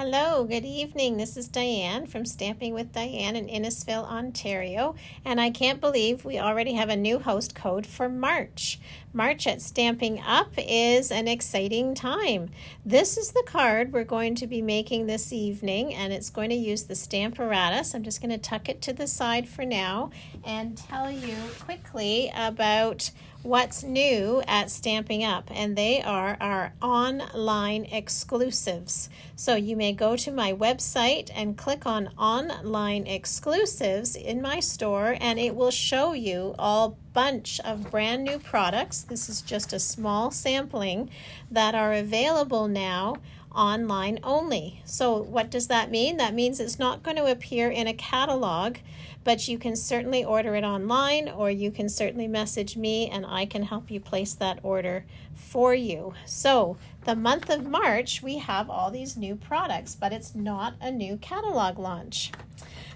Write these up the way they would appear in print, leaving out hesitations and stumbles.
Hello, good evening. This is Diane from Stamping with Diane in Innisfil, Ontario. And I can't believe we already have a new host code for March. March at Stamping Up is an exciting time. This is the card we're going to be making this evening, and it's going to use the Stamparatus. I'm just going to tuck it to the side for now and tell you quickly about what's new at Stamping Up, and they are our online exclusives. So you may go to my website and click on online exclusives in my store, and it will show you all bunch of brand new products. This is just a small sampling that are available now online only. So what does that mean? That means it's not going to appear in a catalog, but you can certainly order it online, or you can certainly message me and I can help you place that order for you. So the month of March, we have all these new products, but it's not a new catalog launch.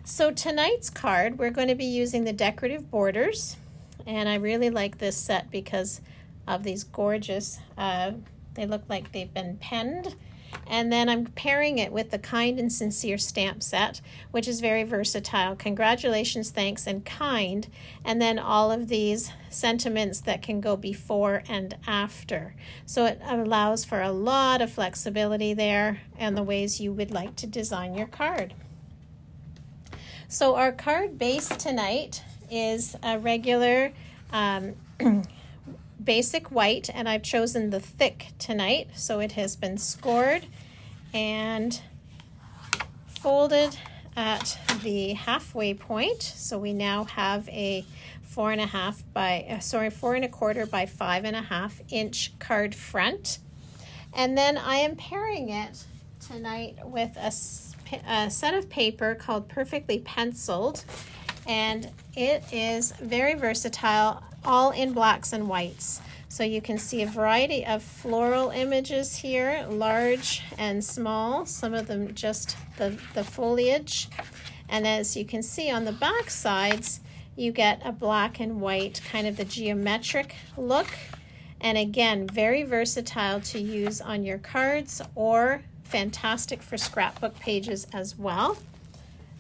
So tonight's card, we're going to be using the Decorative Borders, and I really like this set because of these gorgeous, they look like they've been penned. And then I'm pairing it with the Kind and Sincere stamp set, which is very versatile. Congratulations, thanks, and kind. And then all of these sentiments that can go before and after. So it allows for a lot of flexibility there and the ways you would like to design your card. So our card base tonight is a regular basic white, and I've chosen the thick tonight, so it has been scored and folded at the halfway point. So we now have a 4.25 by 4.25 by 5.5 inch card front, and then I am pairing it tonight with a set of paper called Perfectly Penciled, and it is very versatile, all in blacks and whites. So you can see a variety of floral images here, large and small, some of them just the foliage. And as you can see on the back sides, you get a black and white, kind of the geometric look. And again, very versatile to use on your cards, or fantastic for scrapbook pages as well.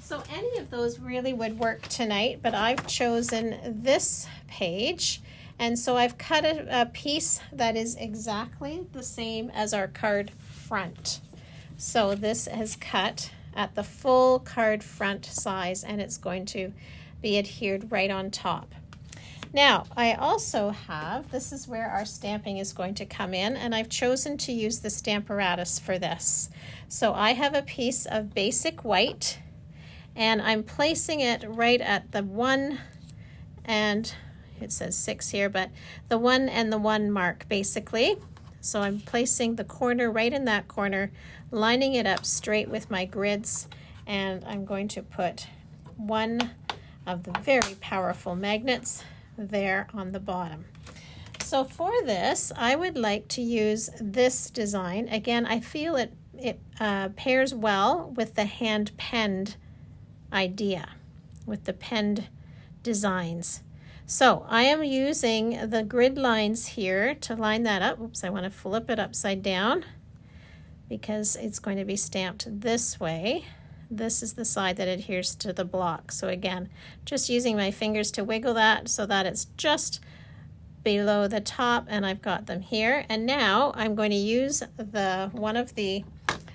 So any of those really would work tonight, but I've chosen this page, and so I've cut a piece that is exactly the same as our card front. So this is cut at the full card front size, and it's going to be adhered right on top. Now, I also have, this is where our stamping is going to come in, and I've chosen to use the Stamparatus for this. So I have a piece of basic white, and I'm placing it right at the 1, and it says 6 here, but the 1 and the 1 mark basically. So I'm placing the corner right in that corner, lining it up straight with my grids, and I'm going to put one of the very powerful magnets there on the bottom. So for this, I would like to use this design. Again, I feel it pairs well with the hand-penned idea, with the penned designs. So I am using the grid lines here to line that up. Oops, I want to flip it upside down because it's going to be stamped this way. This is the side that adheres to the block. So again, just using my fingers to wiggle that so that it's just below the top, and I've got them here. And now I'm going to use one of the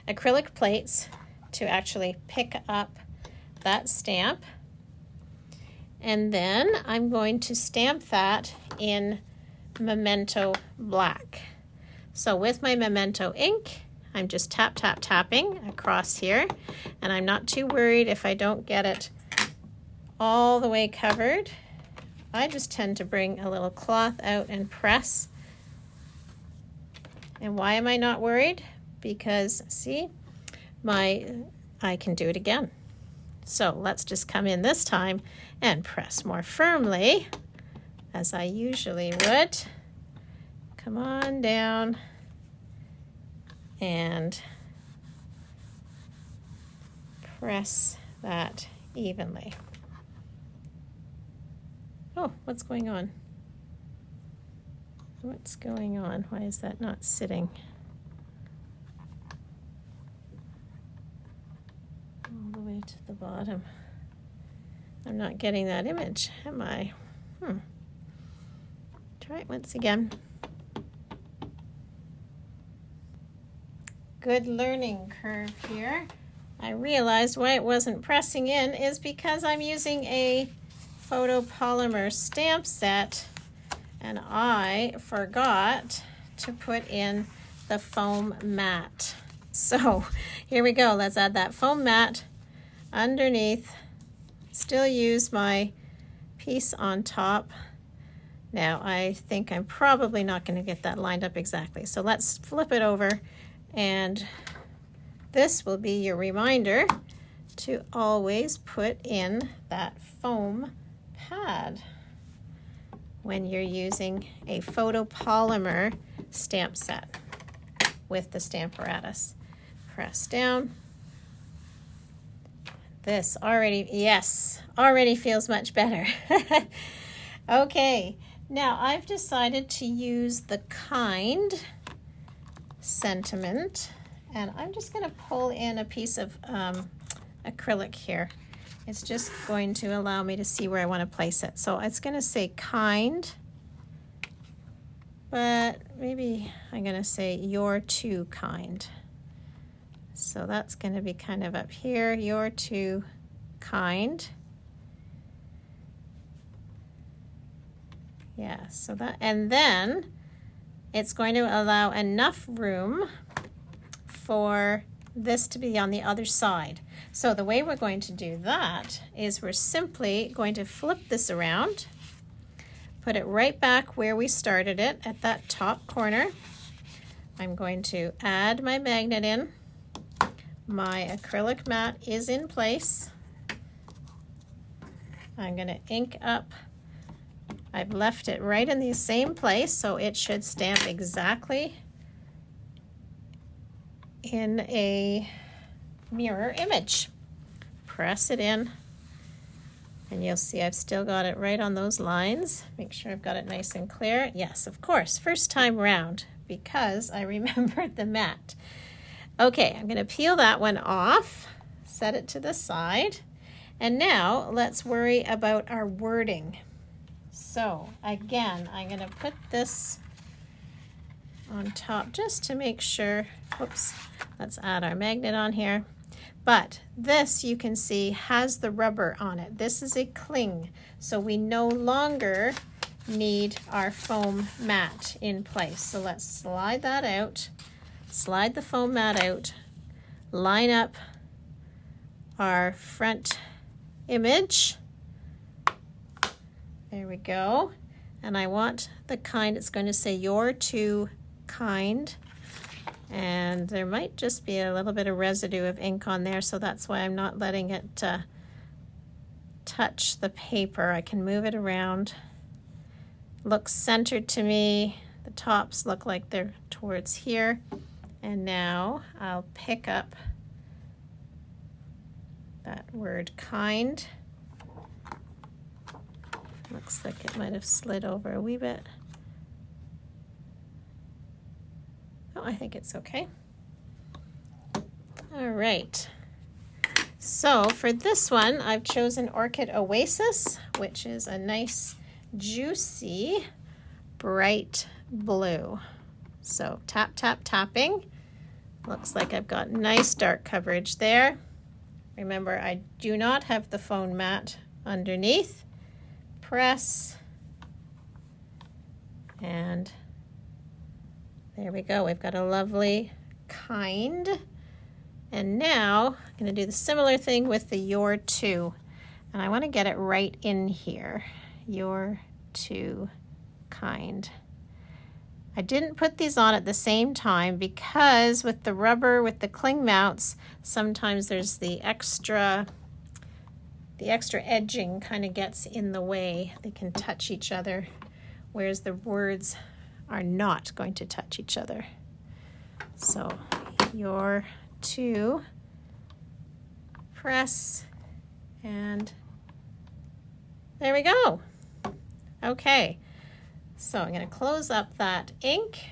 acrylic plates to actually pick up that stamp, and then I'm going to stamp that in Memento Black. So with my Memento ink, I'm just tapping across here, and I'm not too worried if I don't get it all the way covered. I just tend to bring a little cloth out and press. And why am I not worried? Because see, I can do it again. So let's just come in this time and press more firmly, as I usually would. Come on down and press that evenly. Oh, what's going on? What's going on? Why is that not sitting? to the bottom. I'm not getting that image, am I? Try it once again. Good learning curve here. I realized why it wasn't pressing in is because I'm using a photopolymer stamp set and I forgot to put in the foam mat. So here we go. Let's add that foam mat underneath. Still use my piece on top. Now I think I'm probably not going to get that lined up exactly. So let's flip it over, and this will be your reminder to always put in that foam pad when you're using a photopolymer stamp set with the Stamparatus. Press down. This already, yes, already feels much better. Okay, now I've decided to use the kind sentiment, and I'm just going to pull in a piece of acrylic here. It's just going to allow me to see where I want to place it. So it's going to say kind, but maybe I'm going to say you're too kind. So that's going to be kind of up here, you're too kind. Yeah, so that, and then it's going to allow enough room for this to be on the other side. So the way we're going to do that is we're simply going to flip this around, put it right back where we started it at that top corner. I'm going to add my magnet in. My acrylic mat is in place. I'm going to ink up. I've left it right in the same place, so it should stamp exactly in a mirror image. Press it in, and you'll see I've still got it right on those lines. Make sure I've got it nice and clear. Yes, of course, first time round, because I remembered the mat. Okay, I'm going to peel that one off, set it to the side, and now let's worry about our wording. So again, I'm going to put this on top just to make sure. Whoops, let's add our magnet on here. But this, you can see, has the rubber on it. This is a cling, so we no longer need our foam mat in place. So let's slide that out. Slide the foam mat out, line up our front image. There we go. And I want the kind, it's going to say you're too kind. And there might just be a little bit of residue of ink on there, so that's why I'm not letting it touch the paper. I can move it around. Looks centered to me. The tops look like they're towards here. And now I'll pick up that word kind. Looks like it might have slid over a wee bit. Oh, I think it's okay. All right. So for this one, I've chosen Orchid Oasis, which is a nice, juicy, bright blue. So tap, tap, tapping. Looks like I've got nice dark coverage there. Remember, I do not have the foam mat underneath. Press. And there we go. We've got a lovely kind. And now I'm going to do the similar thing with the you're too. And I want to get it right in here. You're too kind. I didn't put these on at the same time because with the rubber, with the cling mounts, sometimes there's the extra edging kind of gets in the way. They can touch each other, whereas the words are not going to touch each other. So you're to press, and there we go. Okay. So I'm going to close up that ink,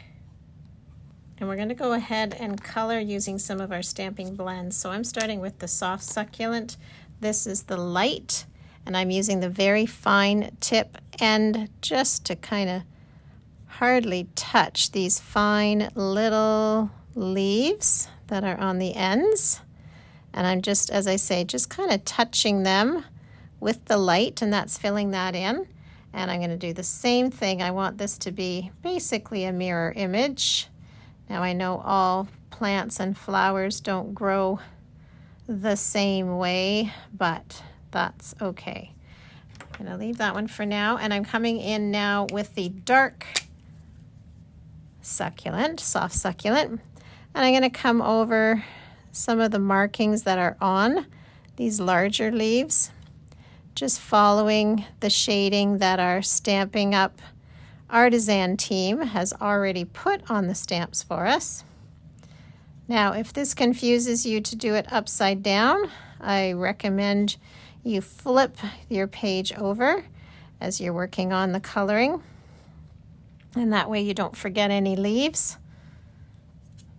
And we're going to go ahead and color using some of our stamping blends. So I'm starting with the soft succulent. This is the light, and I'm using the very fine tip end just to kind of hardly touch these fine little leaves that are on the ends. And I'm just, as I say, just kind of touching them with the light, and that's filling that in. And I'm going to do the same thing. I want this to be basically a mirror image. Now I know all plants and flowers don't grow the same way, but that's okay. I'm going to leave that one for now, and I'm coming in now with the dark succulent, soft succulent, and I'm going to come over some of the markings that are on these larger leaves, just following the shading that our Stampin' Up! Artisan team has already put on the stamps for us. Now, if this confuses you to do it upside down, I recommend you flip your page over as you're working on the coloring, and that way you don't forget any leaves.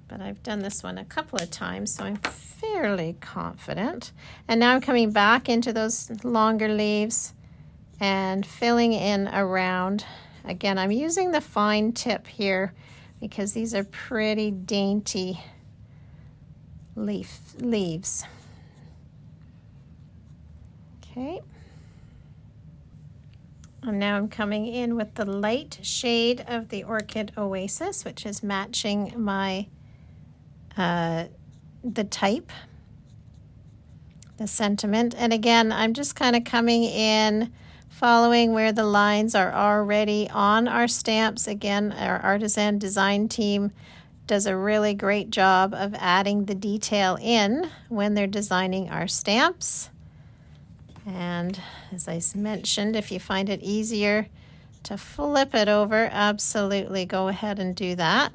But I've done this one a couple of times, so I'm fairly confident. And now I'm coming back into those longer leaves and filling in around. Again, I'm using the fine tip here because these are pretty dainty leaves. Okay. And now I'm coming in with the light shade of the Orchid Oasis, which is matching my the type, the sentiment. And again, I'm just kind of coming in, following where the lines are already on our stamps. Again, our artisan design team does a really great job of adding the detail in when they're designing our stamps. And as I mentioned, if you find it easier to flip it over, absolutely go ahead and do that.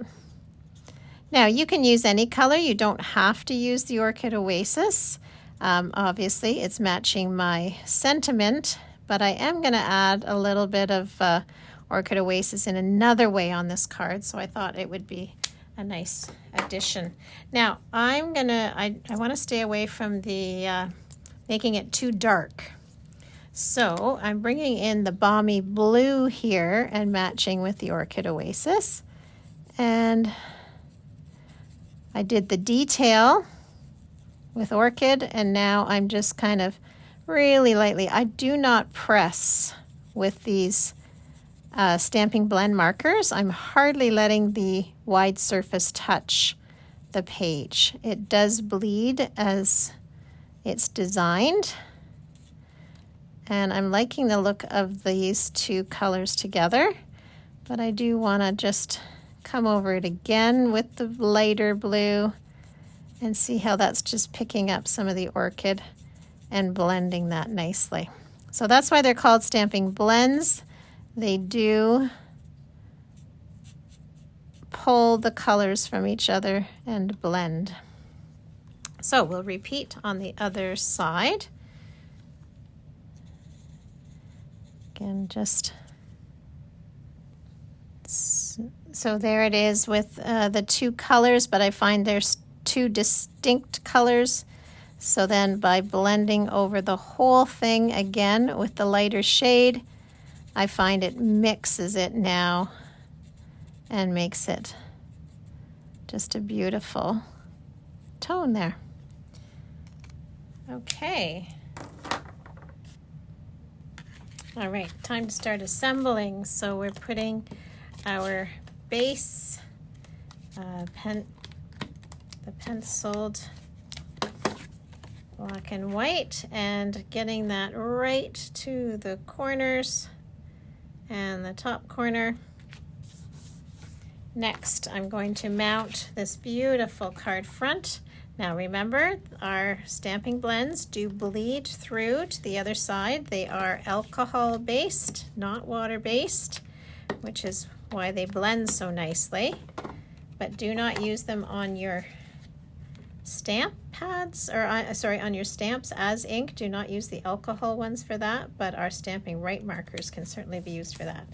Now, you can use any color. You don't have to use the Orchid Oasis. Obviously, it's matching my sentiment, but I am going to add a little bit of Orchid Oasis in another way on this card, so I thought it would be a nice addition. Now, I want to stay away from the making it too dark. So I'm bringing in the balmy blue here and matching with the Orchid Oasis. And I did the detail with Orchid, and now I'm just kind of really lightly. I do not press with these stamping blend markers. I'm hardly letting the wide surface touch the page. It does bleed as it's designed, and I'm liking the look of these two colors together, but I do want to just come over it again with the lighter blue and see how that's just picking up some of the orchid and blending that nicely. So that's why they're called stamping blends. They do pull the colors from each other and blend. So we'll repeat on the other side. Again, just so there it is with the two colors, but I find there's two distinct colors. So then by blending over the whole thing again with the lighter shade, I find it mixes it now and makes it just a beautiful tone there. Okay. All right, time to start assembling. So we're putting our base, the penciled black and white, and getting that right to the corners and the top corner. Next, I'm going to mount this beautiful card front. Now remember, our stamping blends do bleed through to the other side. They are alcohol based, not water based, which is why they blend so nicely. But do not use them on your stamp pads, or on your stamps as ink. Do not use the alcohol ones for that, but our stamping right markers can certainly be used for that.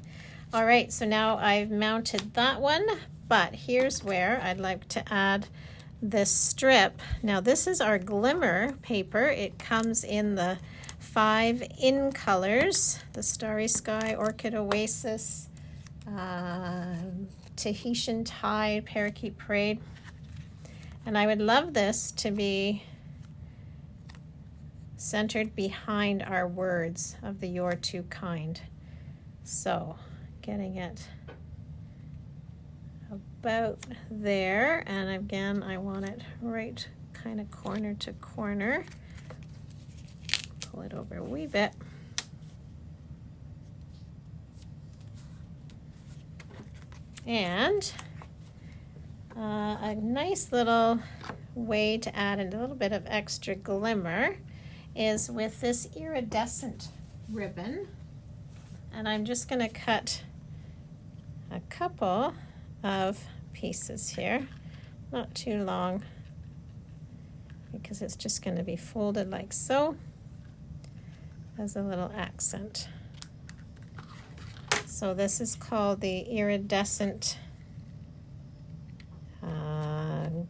All right, so now I've mounted that one but here's where I'd like to add this strip. Now this is our glimmer paper. It comes in the 5 in colors, the Starry Sky, Orchid Oasis, Tahitian Tide, Parakeet Parade. And I would love this to be centered behind our words of the You're Too Kind. So getting it about there, and again I want it right kind of corner to corner. Pull it over a wee bit. And a nice little way to add in a little bit of extra glimmer is with this iridescent ribbon. And I'm just going to cut a couple of pieces here, not too long, because it's just going to be folded like so as a little accent. So this is called the iridescent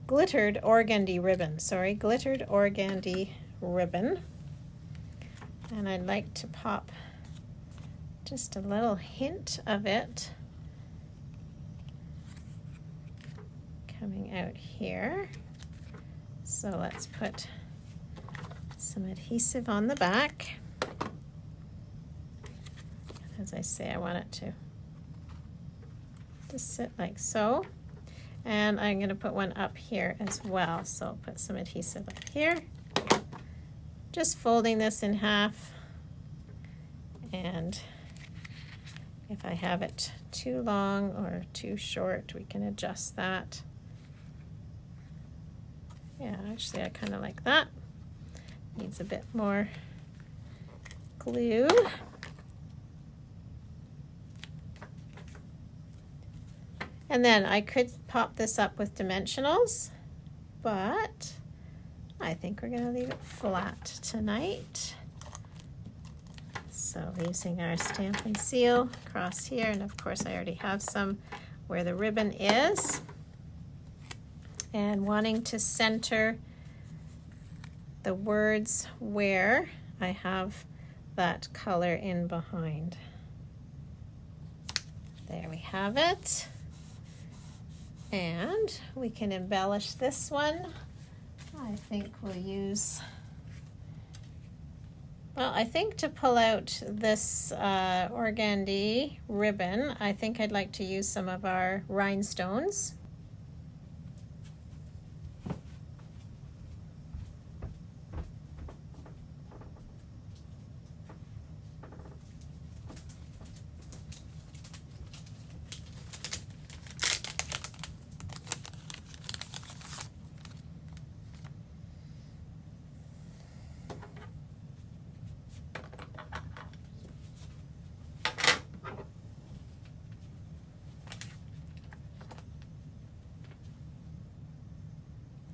glittered organdy ribbon. Sorry, glittered organdy ribbon. And I'd like to pop just a little hint of it coming out here. So let's put some adhesive on the back. As I say, I want it to just sit like so. And I'm going to put one up here as well. So I'll put some adhesive up here. Just folding this in half. And if I have it too long or too short, we can adjust that. Yeah, actually I kind of like that. Needs a bit more glue. And then I could pop this up with dimensionals, but I think we're going to leave it flat tonight. So using our Stampin' Seal across here, and of course I already have some where the ribbon is, and wanting to center the words where I have that color in behind. There we have it. And we can embellish this one. I think we'll use, well, I think to pull out this organdy ribbon, I think I'd like to use some of our rhinestones.